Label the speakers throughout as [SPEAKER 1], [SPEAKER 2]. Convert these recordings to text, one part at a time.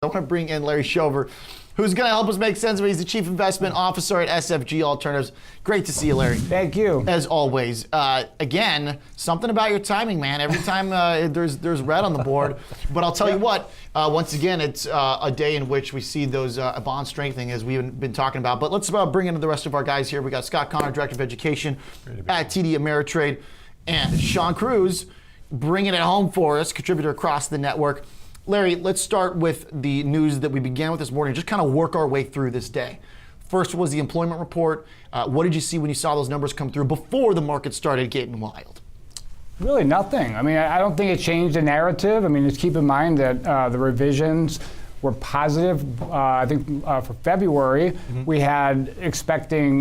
[SPEAKER 1] I want to bring in Larry Shover, who's going to help us make sense of it. He's the Chief Investment Officer at SFG Alternatives. Great to see you, Larry.
[SPEAKER 2] Thank you.
[SPEAKER 1] As always. Again, something about your timing, man. Every time there's red on the board. But I'll tell you what, once again, it's a day in which we see those bonds strengthening, as we've been talking about. But let's bring in the rest of our guys here. We got Scott Connor, Director of Education at TD Ameritrade, and Sean Cruz bringing it home for us, contributor across the network. Larry, let's start with the news that we began with this morning, just kind of work our way through this day. First was the employment report. What did you see when you saw those numbers come through before the market started getting wild?
[SPEAKER 2] Really nothing. I mean, I don't think it changed the narrative. I mean, just keep in mind that the revisions were positive. I think for February, we had expecting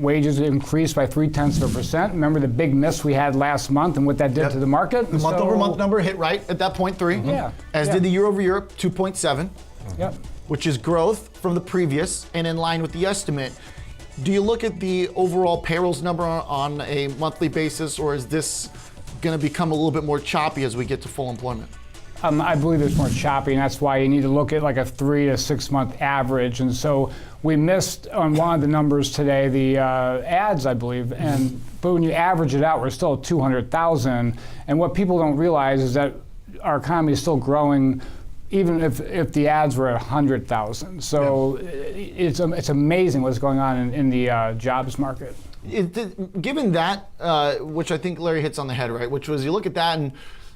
[SPEAKER 2] wages to increase by 0.3%. Remember the big miss we had last month and what that did to the market?
[SPEAKER 1] The month-over-month number hit right at that 0.3.
[SPEAKER 2] Yeah.
[SPEAKER 1] As did the year-over-year, 2.7.
[SPEAKER 2] Yep.
[SPEAKER 1] Which is growth from the previous and in line with the estimate. Do you look at the overall payrolls number on a monthly basis, or is this going to become a little bit more choppy as we get to full employment?
[SPEAKER 2] I believe it's more choppy, and that's why you need to look at like a 3 to 6 month average. And so we missed on one of the numbers today, the ads, I believe. But when you average it out, we're still at 200,000. And what people don't realize is that our economy is still growing, even if the ads were at 100,000. So it's amazing what's going on in the jobs market.
[SPEAKER 1] Given that, which I think Larry hits on the head, right? Which was, you look at that and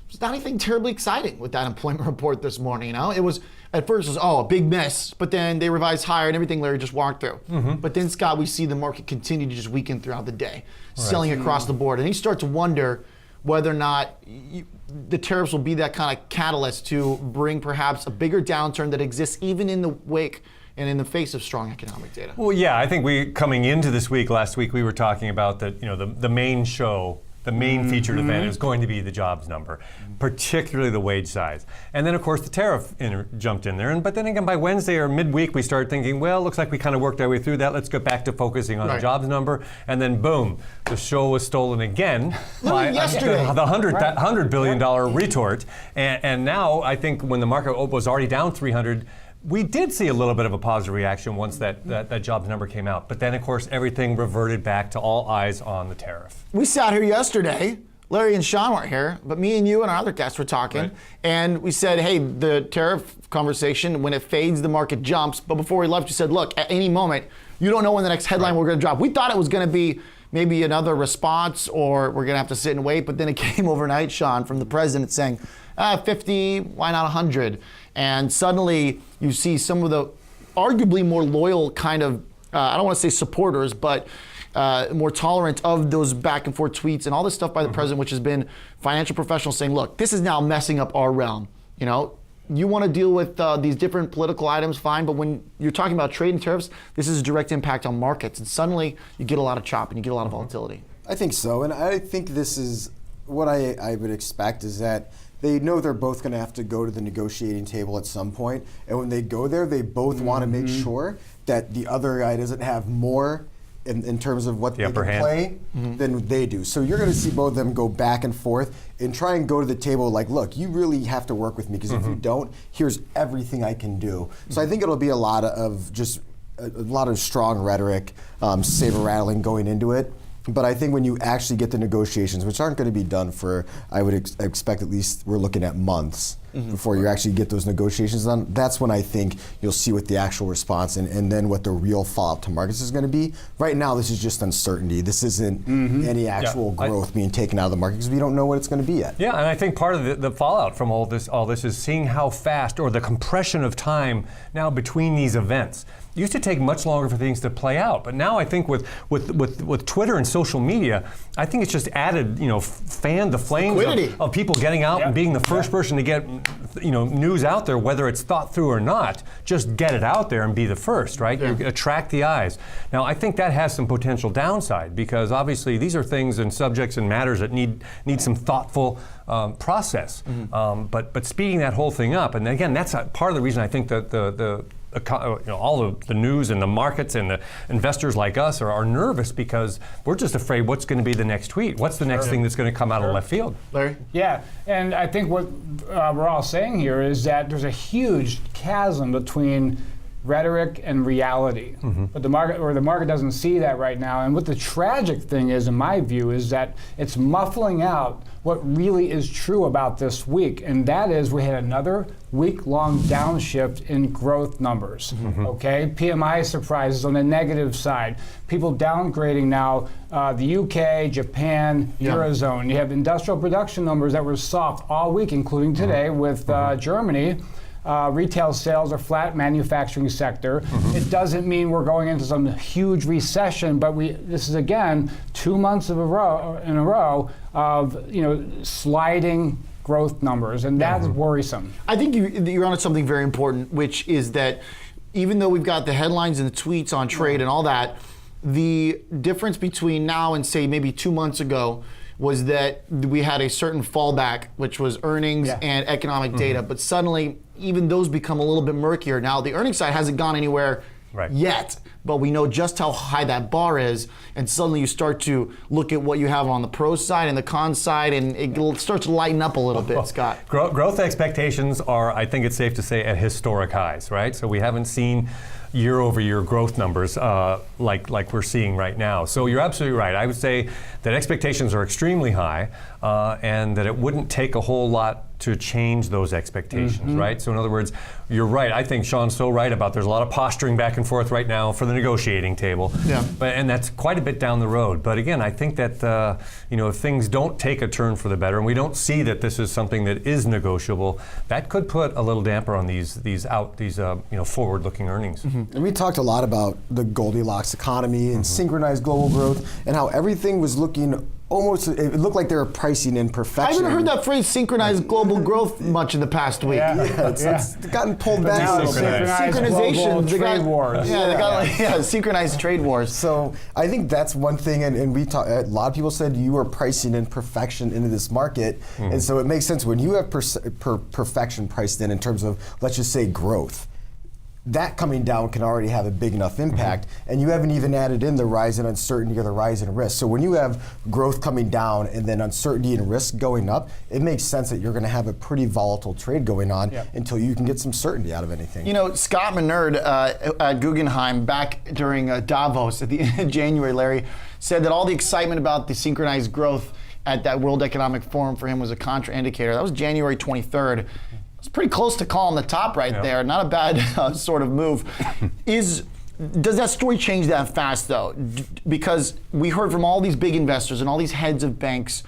[SPEAKER 1] there's not anything terribly exciting with that employment report this morning. You know, it was at first it was a big miss, but then they revised higher and everything Larry just walked through. But then, Scott, we see the market continue to just weaken throughout the day, selling across the board, and you start to wonder whether or not the tariffs will be that kind of catalyst to bring perhaps a bigger downturn that exists even in the wake and in the face of strong economic data.
[SPEAKER 3] Well, yeah, I think coming into this week, last week, we were talking about that, the main show. The main featured event is going to be the jobs number, particularly the wage size. And then, of course, the tariff jumped in there. But then again, by Wednesday or midweek, we started thinking, well, looks like we kind of worked our way through that. Let's get back to focusing on the jobs number. And then, boom, the show was stolen again by the $100 billion retort. And now, I think when the market was already down 300, we did see a little bit of a positive reaction once that jobs number came out. But then, of course, everything reverted back to all eyes on the tariff.
[SPEAKER 1] We sat here yesterday. Larry and Sean weren't here, but me and you and our other guests were talking. And we said, hey, the tariff conversation, when it fades, the market jumps. But before we left, you said, look, at any moment, you don't know when the next headline we're going to drop. We thought it was going to be maybe another response or we're going to have to sit and wait. But then it came overnight, Sean, from the president saying, 50, why not 100? And suddenly you see some of the arguably more loyal kind of, I don't want to say supporters, but more tolerant of those back and forth tweets and all this stuff by the president, which has been financial professionals saying, look, this is now messing up our realm. You know, you want to deal with these different political items, fine, but when you're talking about trade and tariffs, this is a direct impact on markets. And suddenly you get a lot of chop and you get a lot of volatility.
[SPEAKER 4] I think so, and I think this is what I would expect is that they know they're both going to have to go to the negotiating table at some point, and when they go there, they both want to make sure that the other guy doesn't have more in terms of what they can play than they do. So you're going to see both of them go back and forth and try and go to the table like, look, you really have to work with me, because if you don't, here's everything I can do. So I think it'll be a lot of just a lot of strong rhetoric, saber rattling going into it. But I think when you actually get the negotiations, which aren't going to be done for, I would expect at least we're looking at months before you actually get those negotiations done, that's when I think you'll see what the actual response and then what the real fallout to markets is going to be. Right now, this is just uncertainty. This isn't any actual growth being taken out of the market because we don't know what it's going to be yet.
[SPEAKER 3] Yeah, and I think part of the fallout from all this is seeing how fast, or the compression of time now between these events. It used to take much longer for things to play out, but now I think with Twitter and social media, I think it's just added, fanned the flames of people getting out and being the first person to get, news out there, whether it's thought through or not. Just get it out there and be the first, right? You attract the eyes. Now, I think that has some potential downside, because obviously these are things and subjects and matters that need some thoughtful process. But speeding that whole thing up, and again, that's part of the reason I think that the all of the news and the markets and the investors like us are nervous because we're just afraid what's going to be the next tweet. What's the next thing that's going to come out of left field?
[SPEAKER 1] Larry?
[SPEAKER 2] Yeah, and I think what we're all saying here is that there's a huge chasm between rhetoric and reality. But the market doesn't see that right now. And what the tragic thing is, in my view, is that it's muffling out what really is true about this week. And that is we had another week-long downshift in growth numbers. Okay, PMI surprises on the negative side. People downgrading now, the UK, Japan, Eurozone. You have industrial production numbers that were soft all week, including today with Germany. Retail sales are flat, manufacturing sector. It doesn't mean we're going into some huge recession, but this is again 2 months in a row of sliding growth numbers, and that's worrisome.
[SPEAKER 1] I think you're onto something very important, which is that even though we've got the headlines and the tweets on trade and all that, the difference between now and say maybe 2 months ago was that we had a certain fallback, which was earnings and economic data. But suddenly, even those become a little bit murkier. Now, the earnings side hasn't gone anywhere yet, but we know just how high that bar is. And suddenly you start to look at what you have on the pro side and the con side, and it starts to lighten up a little bit, Scott.
[SPEAKER 3] Growth expectations are, I think it's safe to say, at historic highs, right? So we haven't seen year-over-year growth numbers like we're seeing right now. So you're absolutely right. I would say that expectations are extremely high, and that it wouldn't take a whole lot to change those expectations, right? So in other words, you're right. I think Sean's so right about there's a lot of posturing back and forth right now for the negotiating table. And that's quite a bit down the road. But again, I think that if things don't take a turn for the better, and we don't see that this is something that is negotiable, that could put a little damper on these forward-looking earnings.
[SPEAKER 4] And we talked a lot about the Goldilocks economy and synchronized global growth and how everything was looking it looked like they were pricing in perfection.
[SPEAKER 1] I haven't heard that phrase synchronized global growth much in the past week.
[SPEAKER 4] It's gotten pulled back a little bit.
[SPEAKER 1] Synchronization.
[SPEAKER 2] Trade wars.
[SPEAKER 1] They got synchronized trade wars.
[SPEAKER 4] So I think that's one thing, and we talk. A lot of people said you are pricing in perfection into this market, and so it makes sense when you have perfection priced in terms of, let's just say, growth. That coming down can already have a big enough impact, and you haven't even added in the rise in uncertainty or the rise in risk. So when you have growth coming down and then uncertainty and risk going up, it makes sense that you're going to have a pretty volatile trade going on until you can get some certainty out of anything.
[SPEAKER 1] Scott Menard at Guggenheim back during Davos at the end of January, Larry, said that all the excitement about the synchronized growth at that World Economic Forum for him was a contraindicator. That was January 23rd. It's pretty close to calling the top there. Not a bad sort of move. Does that story change that fast, though? Because we heard from all these big investors and all these heads of banks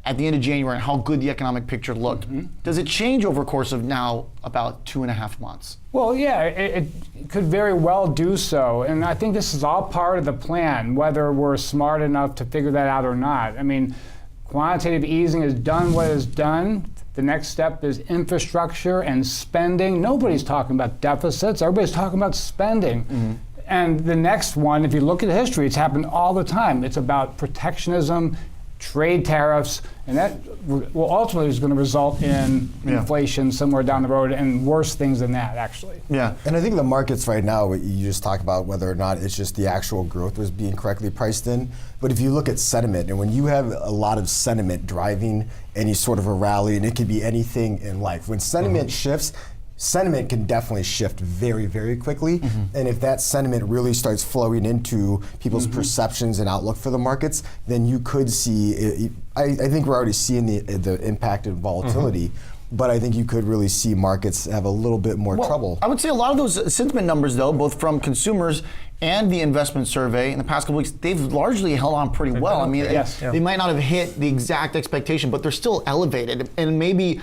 [SPEAKER 1] at the end of January how good the economic picture looked. Does it change over the course of now about 2.5 months?
[SPEAKER 2] Well, yeah, it could very well do so. And I think this is all part of the plan, whether we're smart enough to figure that out or not. I mean, quantitative easing has done what it's done. The next step is infrastructure and spending. Nobody's talking about deficits. Everybody's talking about spending. And the next one, if you look at history, it's happened all the time. It's about protectionism, trade tariffs, and that ultimately is going to result in inflation somewhere down the road and worse things than that, actually.
[SPEAKER 4] Yeah, and I think the markets right now, you just talk about whether or not it's just the actual growth was being correctly priced in. But if you look at sentiment, and when you have a lot of sentiment driving any sort of a rally, and it could be anything in life, when sentiment shifts, sentiment can definitely shift very, very quickly. And if that sentiment really starts flowing into people's perceptions and outlook for the markets, then you could see, I think we're already seeing the impact of volatility. But I think you could really see markets have a little bit more trouble.
[SPEAKER 1] I would say a lot of those sentiment numbers, though, both from consumers and the investment survey in the past couple weeks, they've largely held on pretty well. I mean, they might not have hit the exact expectation, but they're still elevated. And maybe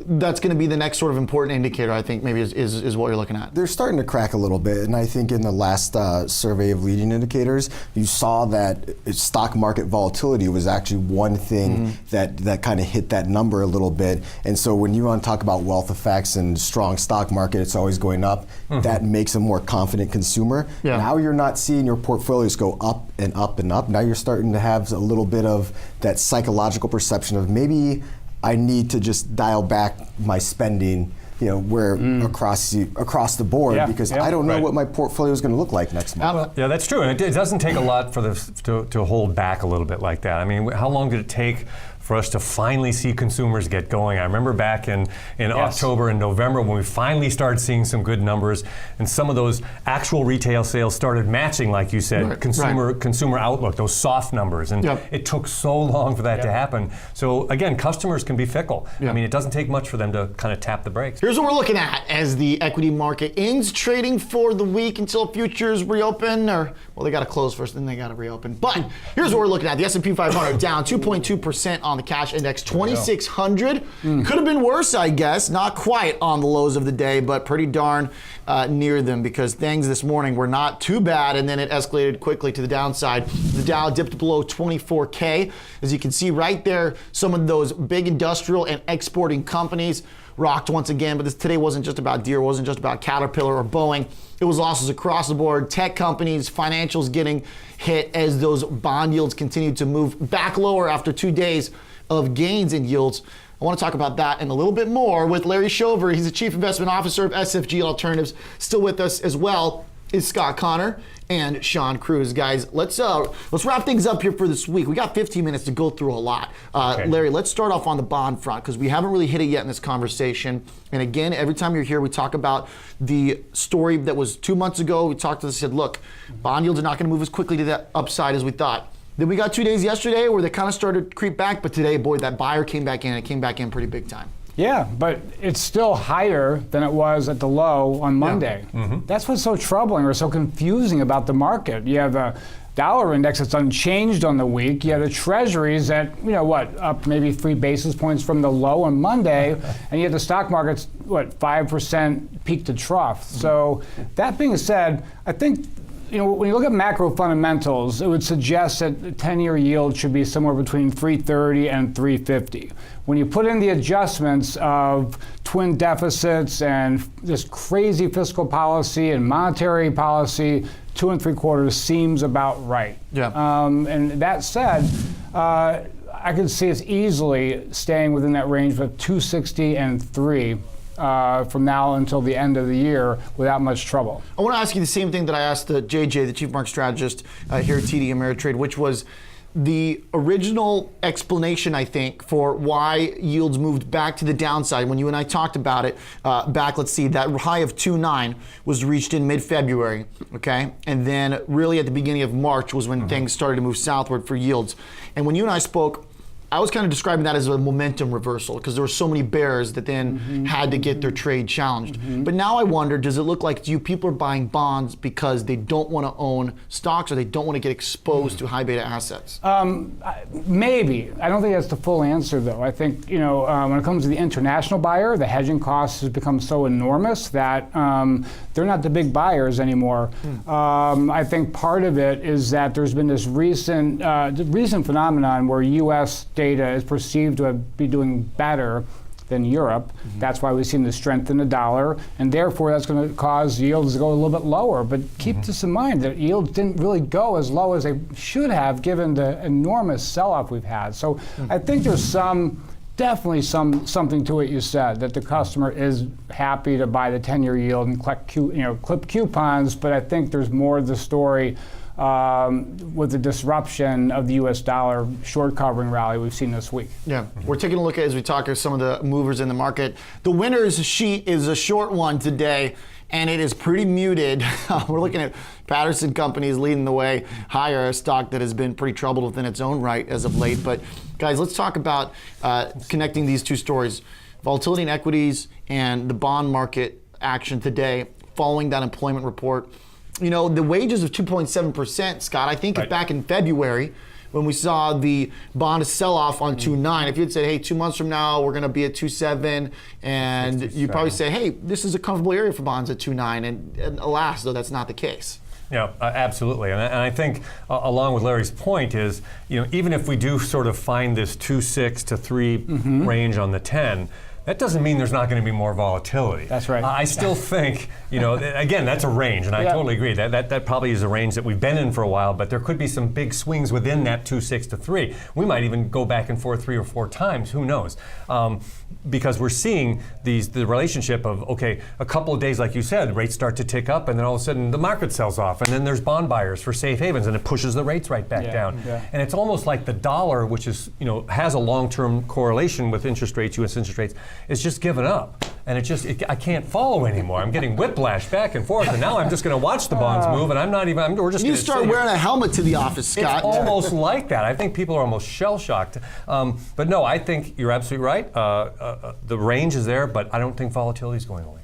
[SPEAKER 1] that's going to be the next sort of important indicator, I think, maybe is what you're looking at.
[SPEAKER 4] They're starting to crack a little bit, and I think in the last survey of leading indicators, you saw that stock market volatility was actually one thing that kind of hit that number a little bit. And so when you want to talk about wealth effects and strong stock market, it's always going up. That makes a more confident consumer. Now you're not seeing your portfolios go up and up and up. Now you're starting to have a little bit of that psychological perception of maybe I need to just dial back my spending where across the board,
[SPEAKER 2] Yeah,
[SPEAKER 4] because
[SPEAKER 2] yeah.
[SPEAKER 4] I don't know
[SPEAKER 3] Right.
[SPEAKER 4] what my portfolio is going to look like next month.
[SPEAKER 3] Yeah, that's true. And it doesn't take a lot for this to hold back a little bit like that. I mean, how long did it take for us to finally see consumers get going? I remember back in October and November when we finally started seeing some good numbers, and some of those actual retail sales started matching, like you said, consumer outlook, those soft numbers. And it took so long for that to happen. So again, customers can be fickle. I mean, it doesn't take much for them to kind of tap the brakes.
[SPEAKER 1] Here's what we're looking at as the equity market ends trading for the week until futures reopen, or well, they got to close first, then they got to reopen. But here's what we're looking at: the S&P 500 down 2.2% on the cash index, 2,600. Could have been worse, I guess. Not quite on the lows of the day, but pretty darn near them, because things this morning were not too bad, and then it escalated quickly to the downside. The Dow dipped below 24K. As you can see right there, some of those big industrial and exporting companies rocked once again, but today wasn't just about Deere, wasn't just about Caterpillar or Boeing. It was losses across the board. Tech companies, financials getting hit as those bond yields continued to move back lower after 2 days of gains in yields. I want to talk about that and a little bit more with Larry Shover. He's the Chief Investment Officer of SFG Alternatives. Still with us as well is Scott Connor and Sean Cruz. Guys, let's wrap things up here for this week. We got 15 minutes to go through a lot.
[SPEAKER 3] Okay.
[SPEAKER 1] Larry, let's start off on the bond front, because we haven't really hit it yet in this conversation. And again, every time you're here, we talk about the story that was 2 months ago. We talked to us, said, look, bond yields are not going to move as quickly to the upside as we thought. Then we got 2 days yesterday where they kind of started to creep back, but today, boy, that buyer came back in. It came back in pretty big time.
[SPEAKER 2] Yeah, but it's still higher than it was at the low on Monday. That's what's so troubling or so confusing about the market. You have the dollar index that's unchanged on the week. You have the treasuries at, up maybe 3 basis points from the low on Monday, and you have the stock market's, 5% peak to trough. So that being said, I think, when you look at macro fundamentals, it would suggest that the 10-year yield should be somewhere between 330 and 350. When you put in the adjustments of twin deficits and this crazy fiscal policy and monetary policy, 2 3/4 seems about right.
[SPEAKER 1] Yeah.
[SPEAKER 2] And that said, I could see us easily staying within that range of 260 and 3. From now until the end of the year without much trouble.
[SPEAKER 1] I want to ask you the same thing that I asked JJ, the Chief Market Strategist here at TD Ameritrade, which was the original explanation, I think, for why yields moved back to the downside. When you and I talked about it back, let's see, that high of 2.9 was reached in mid-February, okay? And then really at the beginning of March was when things started to move southward for yields. And when you and I spoke, I was kind of describing that as a momentum reversal, because there were so many bears that then had to get their trade challenged. But now I wonder, does it look like people are buying bonds because they don't want to own stocks, or they don't want to get exposed to high beta assets?
[SPEAKER 2] Maybe. I don't think that's the full answer, though. I think, when it comes to the international buyer, the hedging cost has become so enormous that they're not the big buyers anymore. I think part of it is that there's been this recent phenomenon where U.S. data is perceived to be doing better than Europe. That's why we've seen the strength in the dollar, and therefore that's going to cause yields to go a little bit lower. But keep this in mind, that yields didn't really go as low as they should have given the enormous sell-off we've had. So I think there's definitely something to what you said, that the customer is happy to buy the 10-year yield and clip coupons, but I think there's more to the story with the disruption of the U.S. dollar short covering rally we've seen this week.
[SPEAKER 1] Yeah, we're taking a look at, as we talk, at some of the movers in the market. The winners sheet is a short one today, and it is pretty muted. We're looking at Patterson Companies leading the way higher, a stock that has been pretty troubled within its own right as of late. But guys, let's talk about connecting these two stories. Volatility in equities and the bond market action today following that employment report. The wages of 2.7%, Scott, I think if back in February, when we saw the bond sell-off on 2.9, if you had said, hey, 2 months from now, we're going to be at 2.7, and you'd probably say, hey, this is a comfortable area for bonds at 2.9, and alas, though, that's not the case.
[SPEAKER 3] Yeah, absolutely. And I think along with Larry's point is, even if we do sort of find this 2.6 to 3 range on the 10, that doesn't mean there's not going to be more volatility.
[SPEAKER 2] That's right.
[SPEAKER 3] I still think, again, that's a range, and I totally agree. That probably is a range that we've been in for a while, but there could be some big swings within that 2.6 to 3. We might even go back and forth 3 or 4 times, who knows? Because we're seeing the relationship of, okay, a couple of days, like you said, rates start to tick up, and then all of a sudden the market sells off, and then there's bond buyers for safe havens, and it pushes the rates right back down.
[SPEAKER 2] Yeah.
[SPEAKER 3] And it's almost like the dollar, which is, has a long-term correlation with interest rates, U.S. interest rates, is just given up. And I can't follow anymore. I'm getting whiplash back and forth, and now I'm just going to watch the bonds move, and we're just
[SPEAKER 1] You
[SPEAKER 3] gonna
[SPEAKER 1] start
[SPEAKER 3] sit here.
[SPEAKER 1] wearing a helmet to the office, Scott.
[SPEAKER 3] It's almost like that. I think people are almost shell-shocked. But no, I think you're absolutely right. The range is there, but I don't think volatility is going away.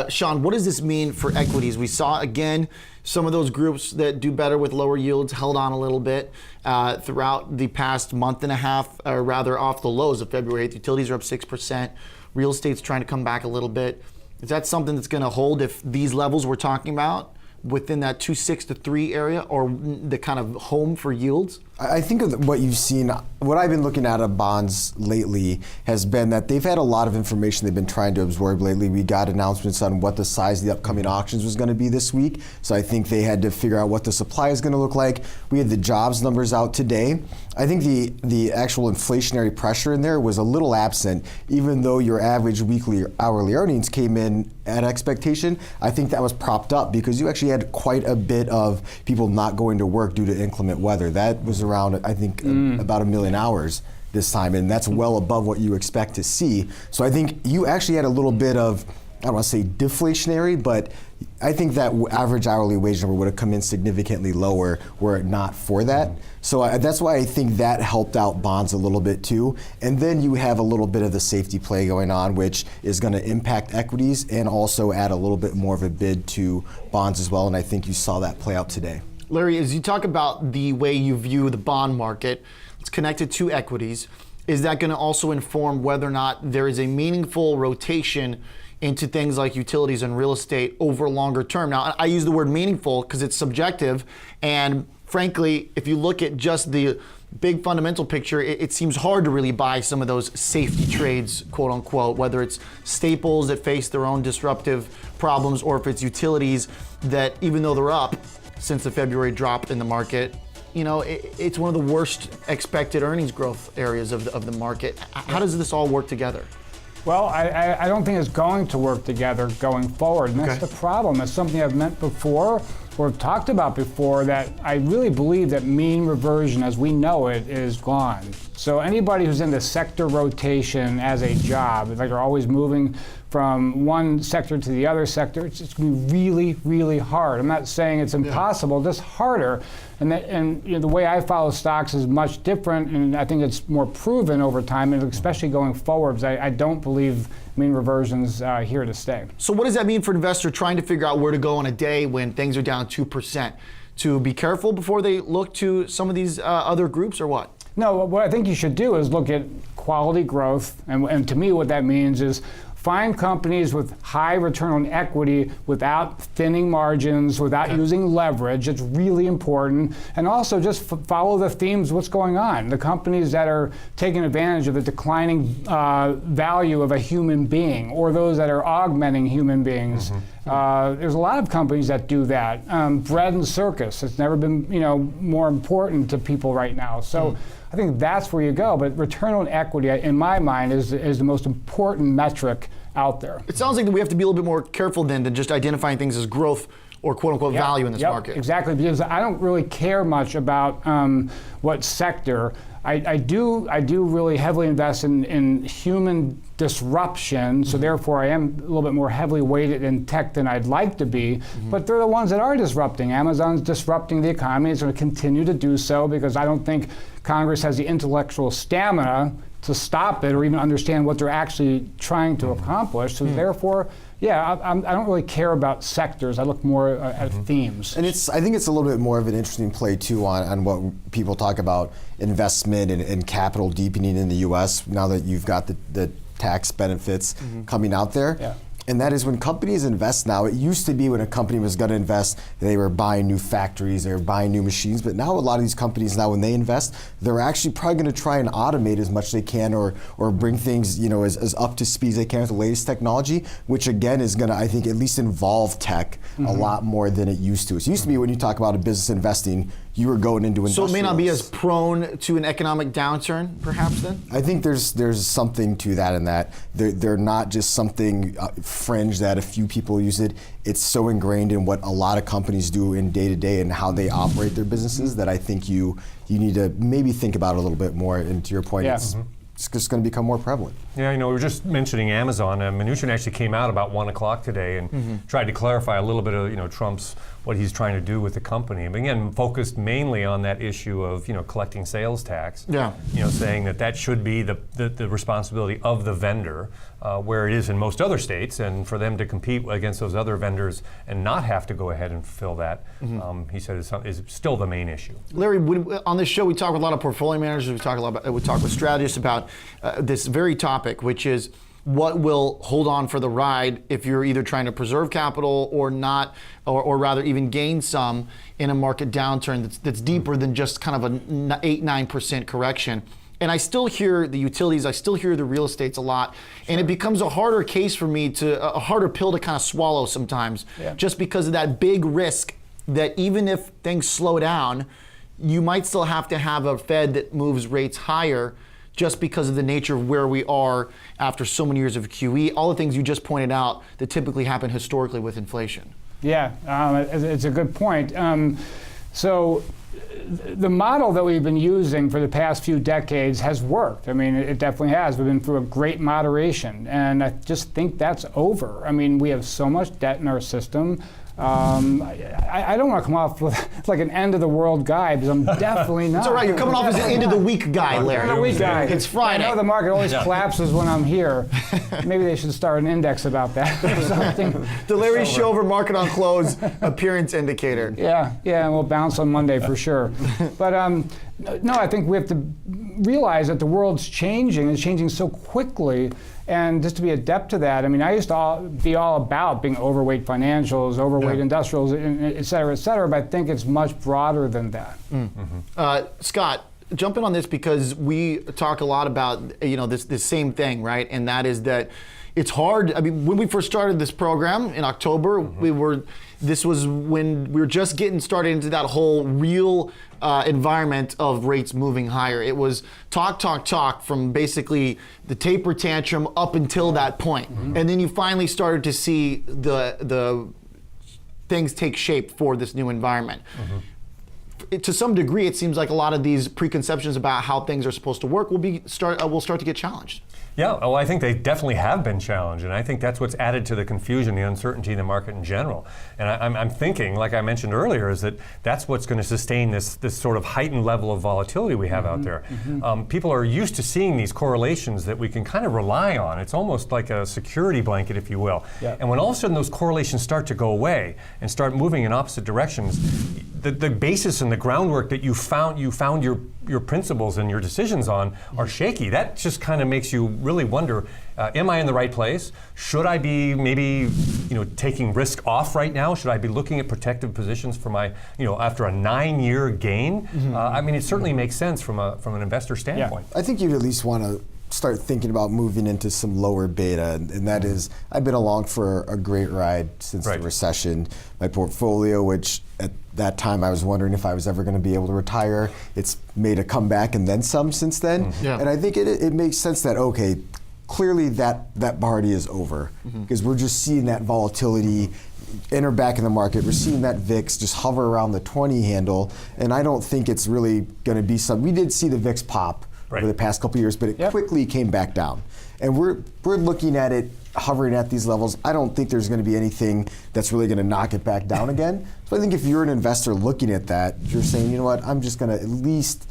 [SPEAKER 1] Sean, what does this mean for equities? We saw, again, some of those groups that do better with lower yields held on a little bit throughout the past month and a half, or rather off the lows of February 8th. Utilities are up 6%. Real estate's trying to come back a little bit. Is that something that's going to hold if these levels we're talking about within that 2.6 to 3 area, or the kind of home for yields?
[SPEAKER 4] I think of what you've seen, what I've been looking at of bonds lately has been that they've had a lot of information they've been trying to absorb lately. We got announcements on what the size of the upcoming auctions was going to be this week. So I think they had to figure out what the supply is going to look like. We had the jobs numbers out today. I think the actual inflationary pressure in there was a little absent, even though your average weekly or hourly earnings came in at expectation. I think that was propped up because you actually had quite a bit of people not going to work due to inclement weather. That was around, I think, about 1 million hours this time, and that's well above what you expect to see. So I think you actually had a little bit of, I don't want to say deflationary, but I think that average hourly wage number would have come in significantly lower were it not for that. So that's why I think that helped out bonds a little bit too. And then you have a little bit of the safety play going on, which is going to impact equities and also add a little bit more of a bid to bonds as well. And I think you saw that play out today.
[SPEAKER 1] Larry, as you talk about the way you view the bond market, it's connected to equities. Is that going to also inform whether or not there is a meaningful rotation into things like utilities and real estate over longer term? Now, I use the word meaningful because it's subjective, and frankly, if you look at just the big fundamental picture, it seems hard to really buy some of those safety trades, quote unquote, whether it's staples that face their own disruptive problems, or if it's utilities that, even though they're up since the February drop in the market, it's one of the worst expected earnings growth areas of the market. How does this all work together?
[SPEAKER 2] Well, I don't think it's going to work together going forward, and that's the problem. It's something I've meant before, or talked about before, that I really believe that mean reversion as we know it is gone. So anybody who's in the sector rotation as a job, like they're always moving from one sector to the other sector, it's going to be really, really hard. I'm not saying it's impossible, just harder. And the way I follow stocks is much different, and I think it's more proven over time, and especially going forwards. I don't believe mean reversion's here to stay.
[SPEAKER 1] So what does that mean for an investor trying to figure out where to go on a day when things are down 2%? To be careful before they look to some of these other groups, or what?
[SPEAKER 2] No, what I think you should do is look at quality growth, and to me what that means is find companies with high return on equity without thinning margins, without using leverage. It's really important. And also just follow the themes, what's going on. The companies that are taking advantage of the declining value of a human being, or those that are augmenting human beings. There's a lot of companies that do that. Bread and circus, it's never been more important to people right now. So I think that's where you go. But return on equity, in my mind, is the most important metric out there.
[SPEAKER 1] It sounds like that we have to be a little bit more careful than just identifying things as growth or quote-unquote value in this market.
[SPEAKER 2] Exactly, because I don't really care much about what sector. I do really heavily invest in human disruption, so therefore I am a little bit more heavily weighted in tech than I'd like to be, but they're the ones that are disrupting. Amazon's disrupting the economy. It's going to continue to do so because I don't think Congress has the intellectual stamina to stop it or even understand what they're actually trying to accomplish. So therefore, I don't really care about sectors. I look more at themes.
[SPEAKER 4] And I think it's a little bit more of an interesting play too on what people talk about investment and capital deepening in the U.S. now that you've got the tax benefits coming out there. And that is when companies invest now. It used to be when a company was going to invest, they were buying new factories, they were buying new machines. But now a lot of these companies now, when they invest, they're actually probably going to try and automate as much as they can, or bring things as up to speed as they can with the latest technology, which again is going to, I think, at least involve tech a lot more than it used to. It used to be when you talk about a business investing, you were going into
[SPEAKER 1] So
[SPEAKER 4] industrials.
[SPEAKER 1] it may not be as prone to an economic downturn, perhaps, then?
[SPEAKER 4] I think there's something to that, in that they're not just something fringe that a few people use it. It's so ingrained in what a lot of companies do in day to day and how they operate their businesses that I think you need to maybe think about it a little bit more. And to your point, it's just going to become more prevalent.
[SPEAKER 3] Yeah, we were just mentioning Amazon. Mnuchin actually came out about 1 o'clock today and tried to clarify a little bit of Trump's, what he's trying to do with the company. And again, focused mainly on that issue of collecting sales tax.
[SPEAKER 1] Yeah.
[SPEAKER 3] Saying that should be the responsibility of the vendor, where it is in most other states, and for them to compete against those other vendors and not have to go ahead and fulfill that, he said is still the main issue.
[SPEAKER 1] Larry, on this show we talk with a lot of portfolio managers. We talk with strategists about this very topic, which is what will hold on for the ride if you're either trying to preserve capital or not, or rather even gain some in a market downturn that's deeper than just kind of an 8-9% correction. And I still hear the utilities, I still hear the real estates a lot, and it becomes a harder case for me a harder pill to kind of swallow sometimes, just because of that big risk that even if things slow down, you might still have to have a Fed that moves rates higher, just because of the nature of where we are after so many years of QE, all the things you just pointed out that typically happen historically with inflation.
[SPEAKER 2] Yeah, it's a good point. So the model that we've been using for the past few decades has worked. I mean, it definitely has. We've been through a great moderation, and I just think that's over. I mean, we have so much debt in our system. I don't want to come off with like an end of the world guy, because I'm definitely not.
[SPEAKER 1] It's all right. You're coming off as an end of the week guy, Larry.
[SPEAKER 2] End of the week guy.
[SPEAKER 1] It's Friday.
[SPEAKER 2] I know the market always collapses when I'm here. Maybe they should start an index about that or something.
[SPEAKER 1] The Larry Shover market on close appearance indicator.
[SPEAKER 2] Yeah, and we'll bounce on Monday for sure. But no, I think we have to realize that the world's changing. It's changing so quickly. And just to be adept to that, I mean, I used to be all about being overweight financials, overweight industrials, et cetera, but I think it's much broader than that.
[SPEAKER 1] Scott, jump in on this, because we talk a lot about this same thing, right? And that is that it's hard. I mean, when we first started this program in October, this was when we were just getting started into that whole real environment of rates moving higher. It was talk from basically the taper tantrum up until that point. And then you finally started to see the things take shape for this new environment. To some degree, it seems like a lot of these preconceptions about how things are supposed to work will start to get challenged.
[SPEAKER 3] Yeah, well, I think they definitely have been challenged, and I think that's what's added to the confusion, the uncertainty in the market in general. And I'm thinking, like I mentioned earlier, is that's what's going to sustain this sort of heightened level of volatility we have out there. People are used to seeing these correlations that we can kind of rely on. It's almost like a security blanket, if you will. And when all of a sudden those correlations start to go away and start moving in opposite directions, the basis and the groundwork that you found your principles and your decisions on are shaky. That just kind of makes you really wonder, am I in the right place? Should I be maybe taking risk off right now? Should I be looking at protective positions for my, after a 9-year gain? I mean, it certainly makes sense from an investor standpoint.
[SPEAKER 4] I think you'd at least want to start thinking about moving into some lower beta, and that is, I've been along for a great ride since the recession. My portfolio, which at that time I was wondering if I was ever going to be able to retire, it's made a comeback and then some since then. And I think it makes sense that, okay, clearly that party is over, because we're just seeing that volatility enter back in the market. We're seeing that VIX just hover around the 20 handle, and I don't think it's really going to be we did see the VIX pop over the past couple of years, but it quickly came back down. And we're looking at it hovering at these levels. I don't think there's going to be anything that's really going to knock it back down again. So I think if you're an investor looking at that, you're saying, you know what, I'm just going to at least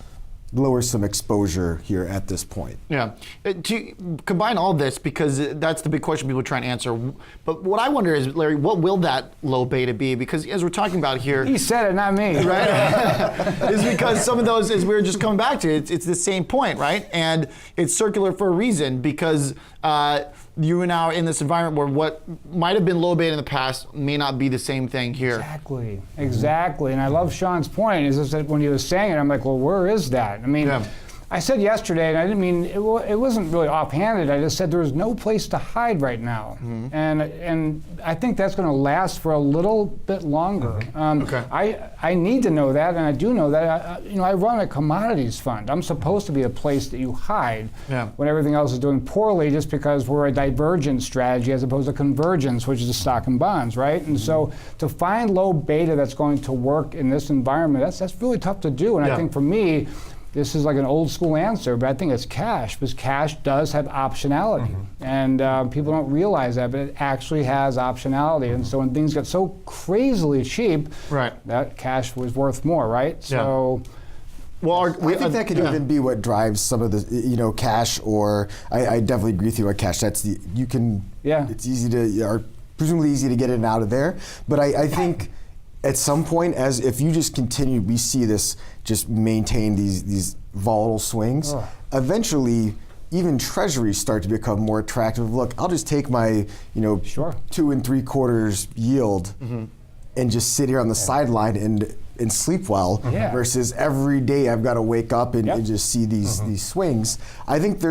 [SPEAKER 4] lower some exposure here at this point.
[SPEAKER 1] Yeah. To combine all this, because that's the big question people are trying to answer. But what I wonder is, Larry, what will that low beta be? Because as we're talking about here,
[SPEAKER 2] he said it, not me.
[SPEAKER 1] Right? Is because some of those, as we were just coming back to, it's the same point, right? And it's circular for a reason, because you are now in this environment where what might have been low beta in the past may not be the same thing here.
[SPEAKER 2] Exactly. And I love Sean's point, is that when he was saying it, I'm like, well, where is that? I mean, I said yesterday, and I didn't mean, it wasn't really offhanded, I just said there was no place to hide right now. And I think that's going to last for a little bit longer. I need to know that, and I do know that. I run a commodities fund. I'm supposed to be a place that you hide when everything else is doing poorly, just because we're a divergent strategy as opposed to convergence, which is the stock and bonds, right? And so to find low beta that's going to work in this environment, that's really tough to do. And I think for me, this is like an old school answer, but I think it's cash, because cash does have optionality. And people don't realize that, but it actually has optionality. And so when things get so crazily cheap, that cash was worth more, right? So.
[SPEAKER 4] Well, I think that could even be what drives some of the, cash, or I definitely agree with you on cash. It's easy to, or presumably easy to get in and out of there. But I think at some point, as if you just continue, we see this just maintain these volatile swings. Eventually, even treasuries start to become more attractive. Look, I'll just take my 2 3/4 yield and just sit here on the sideline and sleep well, versus every day I've got to wake up and just see these swings. I think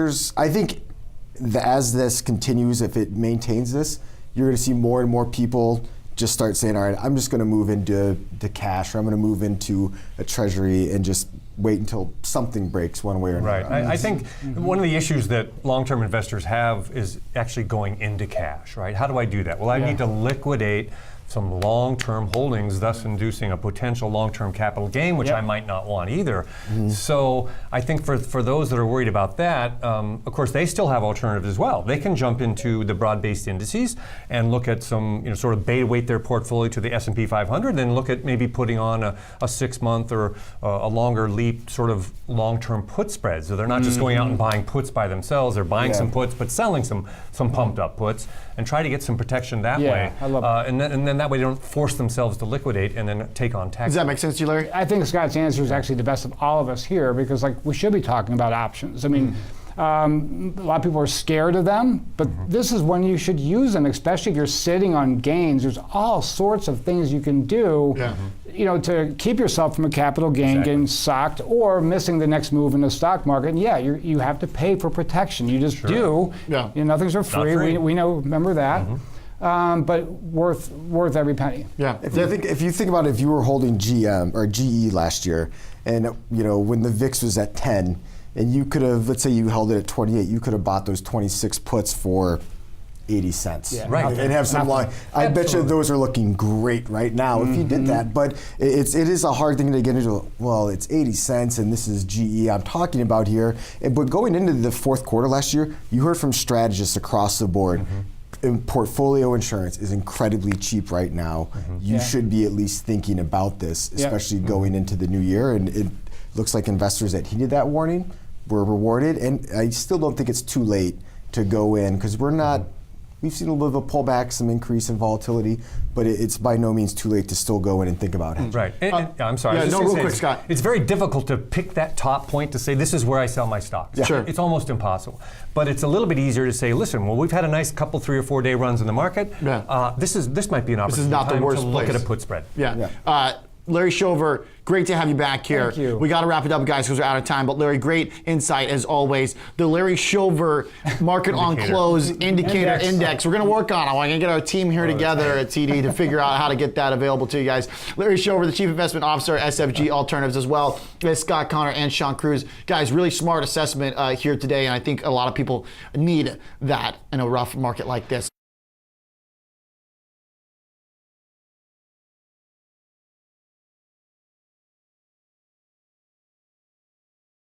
[SPEAKER 4] as this continues, if it maintains this, you're going to see more and more people just start saying, all right, I'm just going to move into cash, or I'm going to move into a treasury and just wait until something breaks one way or another.
[SPEAKER 3] Right. I think one of the issues that long-term investors have is actually going into cash, right? How do I do that? Well, I need to liquidate some long-term holdings, thus inducing a potential long-term capital gain, which I might not want either. So I think for those that are worried about that, of course, they still have alternatives as well. They can jump into the broad-based indices and look at some, sort of beta weight their portfolio to the S&P 500, then look at maybe putting on a 6-month or a longer leap sort of long-term put spread. So they're not just going out and buying puts by themselves. They're buying some puts, but selling some pumped up puts, and try to get some protection that way.
[SPEAKER 2] I love
[SPEAKER 3] and then that way they don't force themselves to liquidate and then take on tax.
[SPEAKER 1] Does that make sense to you, Larry?
[SPEAKER 2] I think Scott's answer is actually the best of all of us here, because we should be talking about options. I mean, a lot of people are scared of them, but this is when you should use them, especially if you're sitting on gains. There's all sorts of things you can do to keep yourself from a capital gain, getting socked, or missing the next move in the stock market. And you have to pay for protection. You just do. Nothing's for free. We know, remember that. But worth every penny.
[SPEAKER 4] If you think about it, if you were holding GM or GE last year, and when the VIX was at 10, and you could have, let's say you held it at 28, you could have bought those 26 puts for 80 cents. And have some long. I bet you those are looking great right now if you did that. But it is a hard thing to get into. Well, it's 80 cents, and this is GE I'm talking about here. But going into the fourth quarter last year, you heard from strategists across the board. Portfolio insurance is incredibly cheap right now. You should be at least thinking about this, especially going into the new year. And it looks like investors that heeded that warning were rewarded. And I still don't think it's too late to go in, because we've seen a little bit of a pullback, some increase in volatility, but it's by no means too late to still go in and think about it.
[SPEAKER 3] Right. I'm sorry.
[SPEAKER 1] Real quick, Scott.
[SPEAKER 3] It's very difficult to pick that top point to say, this is where I sell my stocks. It's almost impossible. But it's a little bit easier to say, listen, well, we've had a nice couple 3 or 4 day runs in the market. This might be an opportunity.
[SPEAKER 1] This is not the worst
[SPEAKER 3] to
[SPEAKER 1] place.
[SPEAKER 3] Look at a put spread.
[SPEAKER 1] Larry Shover, great to have you back here.
[SPEAKER 2] Thank you.
[SPEAKER 1] We got to wrap it up, guys, because we're out of time. But Larry, great insight as always. The Larry Shover Market on Close Indicator Index. We're going to work on it. We're going to get our team here together at TD to figure out how to get that available to you guys. Larry Shover, the Chief Investment Officer at SFG Alternatives, as well as Scott Connor and Sean Cruz. Guys, really smart assessment here today, and I think a lot of people need that in a rough market like this.